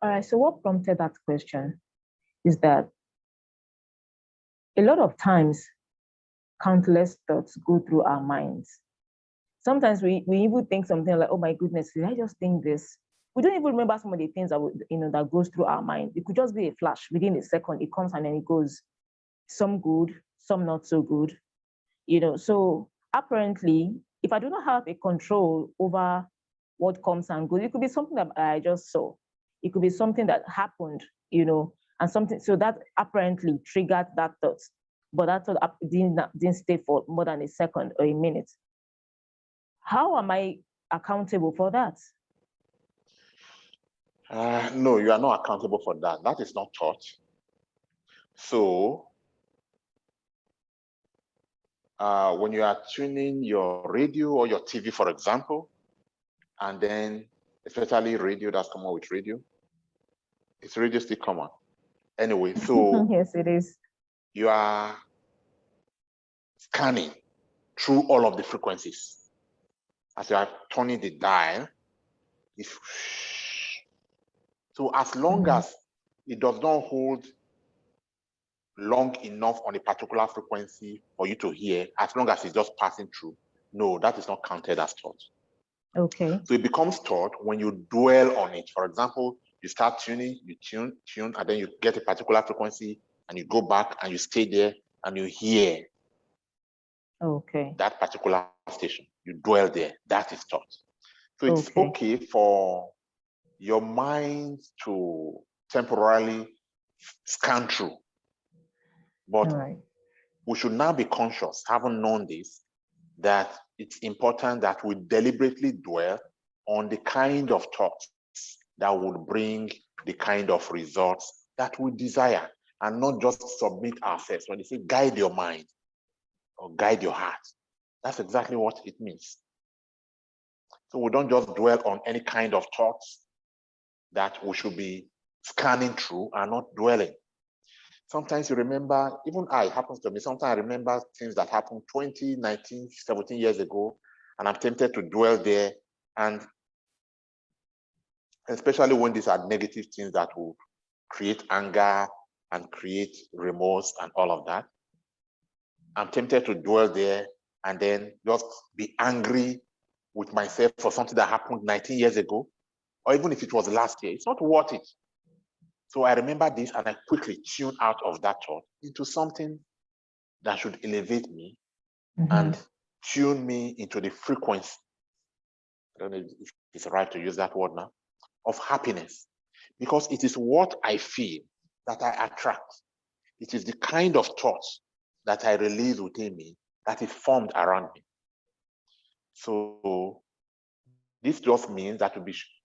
All right, so what prompted that question is that a lot of times, countless thoughts go through our minds. Sometimes we even think something like, oh my goodness, did I just think this? We don't even remember some of the things that that goes through our mind. It could just be a flash within a second. It comes and then it goes. Some good, some not so good. So apparently, if I do not have a control over what comes and goes, it could be something that I just saw. It could be something that happened, and something, so that apparently triggered that thought. But that thought didn't stay for more than a second or a minute. How am I accountable for that? No, you are not accountable for that. That is not thought. So, when you are tuning your radio or your TV, for example, and then especially radio that's come on with radio, is radio still common? Anyway, so yes, it is. You are scanning through all of the frequencies. As you are turning the dial, so as long as it does not hold long enough on a particular frequency for you to hear, as long as it's just passing through, no, that is not counted as thought. Okay. So it becomes thought when you dwell on it. For example, you start tuning, you tune, and then you get a particular frequency and you go back and you stay there and you hear that particular station. You dwell there. That is thought. So it's okay for your mind to temporarily scan through. But we should now be conscious, having known this, that it's important that we deliberately dwell on the kind of thoughts that would bring the kind of results that we desire, and not just submit ourselves. When they say guide your mind or guide your heart, that's exactly what it means. So we don't just dwell on any kind of thoughts that we should be scanning through and not dwelling. Sometimes you remember, even happens to me, sometimes I remember things that happened 20, 19, 17 years ago, and I'm tempted to dwell there. And especially when these are negative things that will create anger and create remorse and all of that, I'm tempted to dwell there and then just be angry with myself for something that happened 19 years ago, or even if it was last year. It's not worth it. So I remember this and I quickly tune out of that thought into something that should elevate me and tune me into the frequency, I don't know if it's right to use that word now, of happiness. Because it is what I feel that I attract. It is the kind of thoughts that I release within me that is formed around me. So this just means that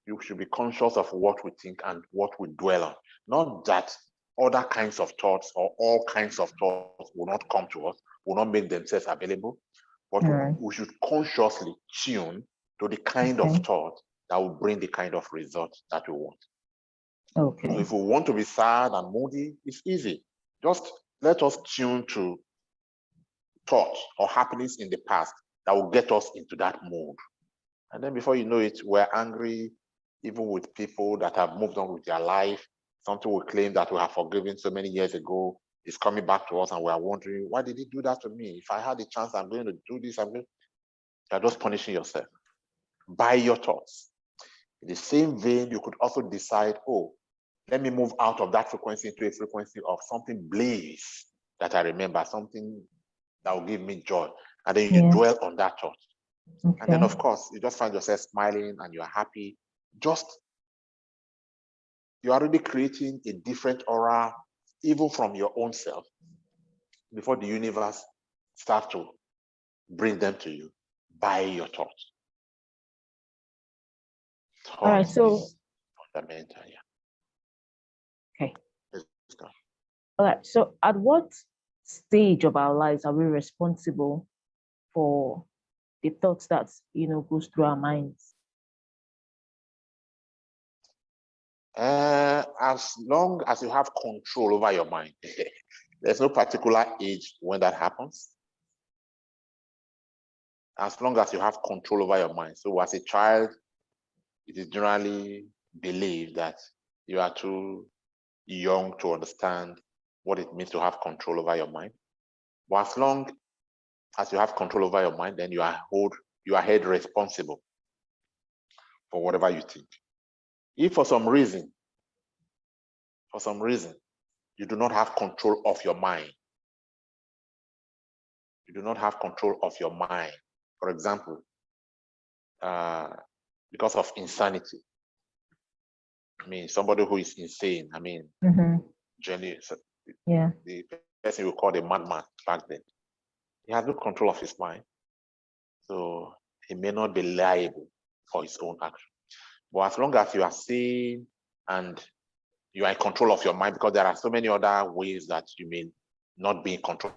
you should be conscious of what we think and what we dwell on. Not that other kinds of thoughts or all kinds of thoughts will not come to us, will not make themselves available, but we should consciously tune to the kind of thought that will bring the kind of result that we want. So if we want to be sad and moody, it's easy. Just let us tune to thought or happiness in the past that will get us into that mood. And then before you know it, we're angry, even with people that have moved on with their life. Something we claim that we have forgiven so many years ago is coming back to us, and we're wondering, why did he do that to me? If I had a chance, I'm going to do this. You're just punishing yourself by your thoughts. In the same vein, you could also decide, let me move out of that frequency into a frequency of something bliss that I remember, something that will give me joy. And then you dwell on that thought. And then, of course, you just find yourself smiling and you're happy. You're already creating a different aura, even from your own self, before the universe starts to bring them to you by your thoughts. All right, so fundamental, okay. All right, so at what stage of our lives are we responsible for the thoughts that goes through our minds? As long as you have control over your mind, there's no particular age when that happens. As long as you have control over your mind. So as a child, it is generally believed that You are too young to understand what it means to have control over your mind. But as long as you have control over your mind, then you are held responsible for whatever you think. If for some reason, you do not have control of your mind, you do not have control of your mind, for example, because of insanity, I mean, somebody who is insane, I mean, Jenny, Yeah. the person we called a madman back then, he has no control of his mind. So he may not be liable for his own action. But as long as you are sane and you are in control of your mind, because there are so many other ways that you may not be in control.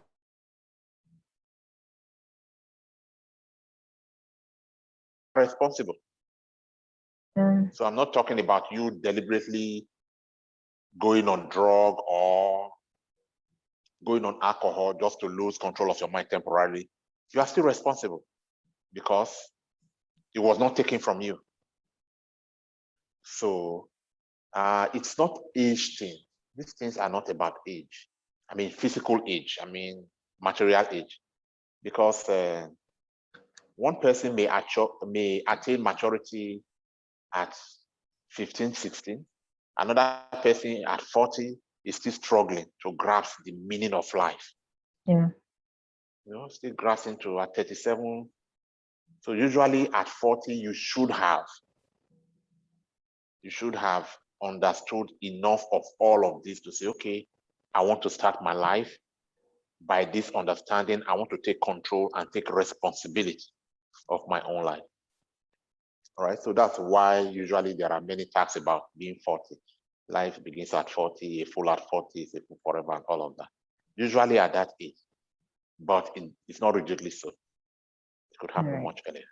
Responsible. So I'm not talking about you deliberately going on drug or going on alcohol just to lose control of your mind temporarily. You are still responsible because it was not taken from you. So it's not age thing. These things are not about age. I mean, physical age. I mean, material age. Because one person may attain maturity at 15, 16. Another person at 40 is still struggling to grasp the meaning of life. Yeah. You know, still grasping to at 37. So usually at 40, you should have understood enough of all of this to say, okay, I want to start my life. By this understanding, I want to take control and take responsibility of my own life. All right, so that's why usually there are many talks about being 40. Life begins at 40, a fool at 40 is a fool forever, and all of that. Usually at that age, but it's not rigidly so. It could happen much earlier.